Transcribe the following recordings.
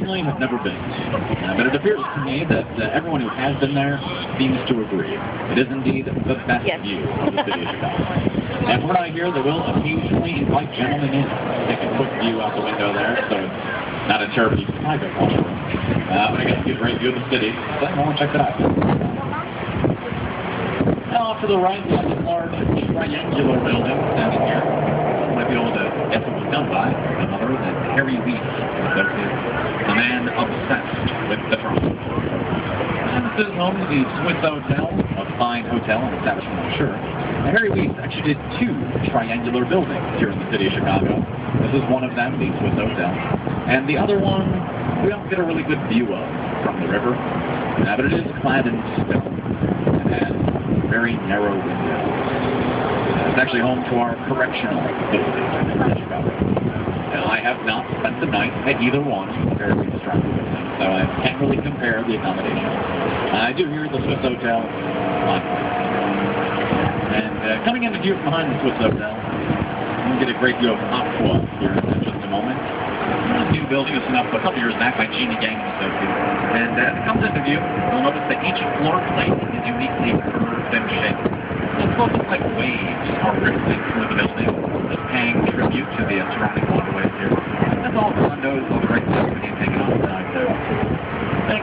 personally have never been, but it appears to me that everyone who has been there seems to agree. It is indeed the best view of the city of Chicago. And from what I hear, they will occasionally invite gentlemen in to take a quick view out the window there, so it's not a terribly private one. But I guess it's a great view of the city, so I want to check it out. Now off to the right, we have this large triangular building standing here. You might be able to guess what was done by none other than Harry Weese, the man obsessed with the drum. And this is home to the Swiss Hotel, a fine hotel and establishment, I'm sure. Now, Harry Weese actually did 2 triangular buildings here in the city of Chicago. This is one of them, the Swiss Hotel. And the other one, we don't get a really good view of from the river. But it is clad in stone and has very narrow windows. It's actually home to our correctional building in Chicago. Now, I have not spent the night at either one. Very distracted with them, so I can't really compare the accommodation. I do hear the Swiss Hotel. And coming in the view from behind the Swiss Hotel, you can get a great view of Aqua here in just a moment. This new building was up a couple years back by Jeannie Gang and Associates. And as it comes into view, you'll notice that each floor plate is uniquely curved and shaped. It's supposed to look like waves are rippling through the building, just paying tribute to the surrounding waterways here. That's all condos, all the great stuff being taken outside there.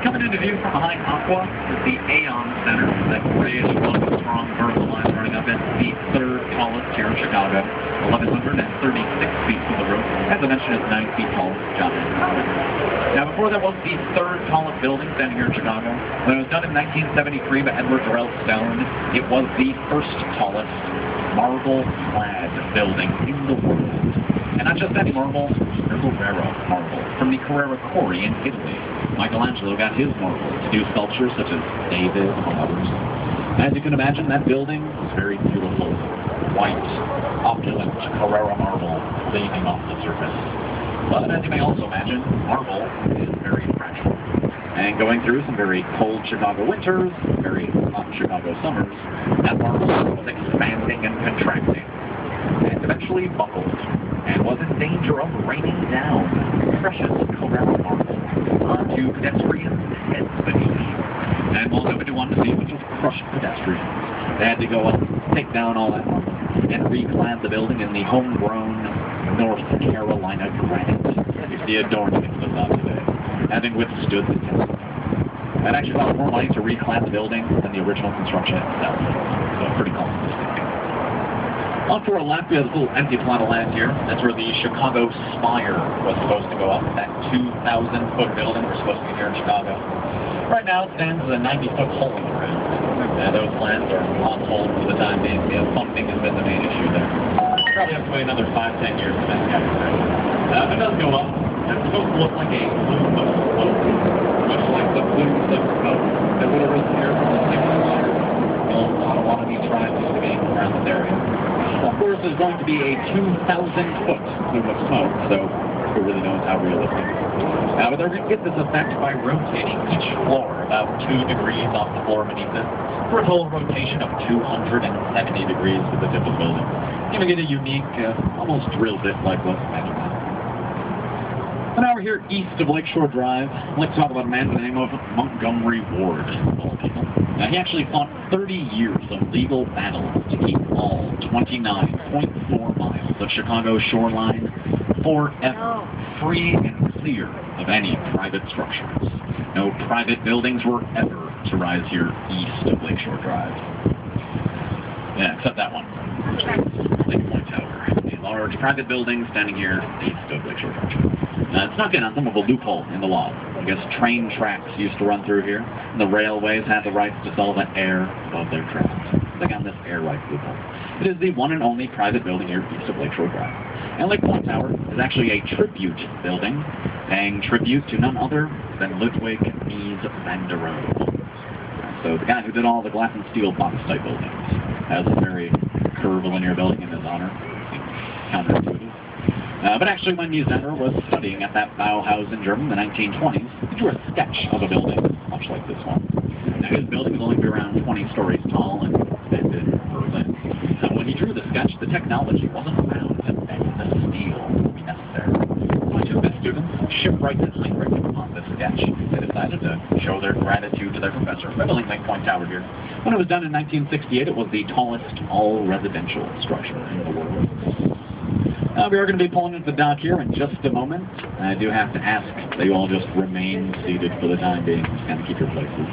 Coming into view from behind Aqua is the Aon Center, that great, strong vertical line running up. It's the 3rd tallest here in Chicago, 1,136 feet from the roof. As I mentioned, it's 9 feet tall. Now, before that was the 3rd tallest building standing here in Chicago. When it was done in 1973 by Edward Durrell Stone, it was the 1st tallest marble-clad building in the world. And not just any marble, Carrara marble from the Carrara Quarry in Italy. Michelangelo got his marble to do sculptures such as David, among others. As you can imagine, that building is very beautiful, white, opulent Carrara marble gleaming off the surface. But as you may also imagine, marble is very fragile. And going through some very cold Chicago winters, very hot Chicago summers, that marble was expanding and contracting, and eventually buckled, and was in danger of raining down precious Carrara marble onto pedestrians' heads beneath. And all nobody wanted to see was just crushed pedestrians. They had to go up, take down all that marble, and reclad the building in the homegrown North Carolina granite that you see adorning its facade today, having withstood the test. That actually cost more money to reclad the building than the original construction itself. So pretty cool. Off to our left, we have this little empty plot of land here. That's where the Chicago Spire was supposed to go up. That 2,000-foot building we're supposed to be here in Chicago. Right now, it stands as a 90-foot hole in the ground. Those plans are on hold for the time being. Funding has been the main issue there. Probably have to wait another 5-10 years for that to happen. If it does go up, it's supposed to look like a plume of smoke, much like the plumes of smoke that would have risen here from the Signal Fire. Potawatomi tribe used to be around this area. Of course, there's going to be a 2,000-foot plume of smoke, so who really knows how realistic. But they're going to get this effect by rotating each floor about 2 degrees off the floor beneath it, for a total rotation of 270 degrees to the tip of the building. You're going to get a unique, almost drill bit-like look. And now we're here east of Lakeshore Drive. I'd like to talk about a man by the name of Montgomery Ward, of all people. Now, he actually fought 30 years of legal battles to keep all 29.4 miles of Chicago's shoreline forever free and clear of any private structures. No private buildings were ever to rise here east of Lakeshore Drive. Yeah, except that one. Lake Point Tower. A large private building standing here east of Lakeshore Drive. It's snuck in on some of a loophole in the law. I guess train tracks used to run through here, and the railways had the rights to sell the air above their tracks. They got this air rights loophole. It is the one and only private building here east of Lakeshore Drive. And Lake Point Tower is actually a tribute building, paying tribute to none other than Ludwig Mies van der Rohe. So the guy who did all the glass and steel box type buildings has a very curvilinear building in his honor. Counterintuitive. But actually, when Mies van der Rohe was studying at that Bauhaus in Germany in the 1920s, he drew a sketch of a building, much like this one. Now, his building was only around 20 stories tall and expanded Berlin. When he drew the sketch, the technology wasn't around to bend the steel that would be necessary. So he took his students, shipwright and Heinrich, on this sketch, they decided to show their gratitude to their professor for building Link Point Tower here. When it was done in 1968, it was the tallest all-residential structure in the world. We are going to be pulling into the dock here in just a moment. I do have to ask that you all just remain seated for the time being, just kind of keep your places.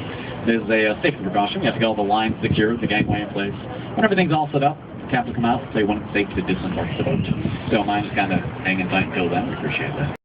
There's a safety precaution. We have to get all the lines secured, the gangway in place. When everything's all set up, the captain will come out and say when it's safe to disembark the boat. Don't mind just kind of hanging tight until then. We appreciate that.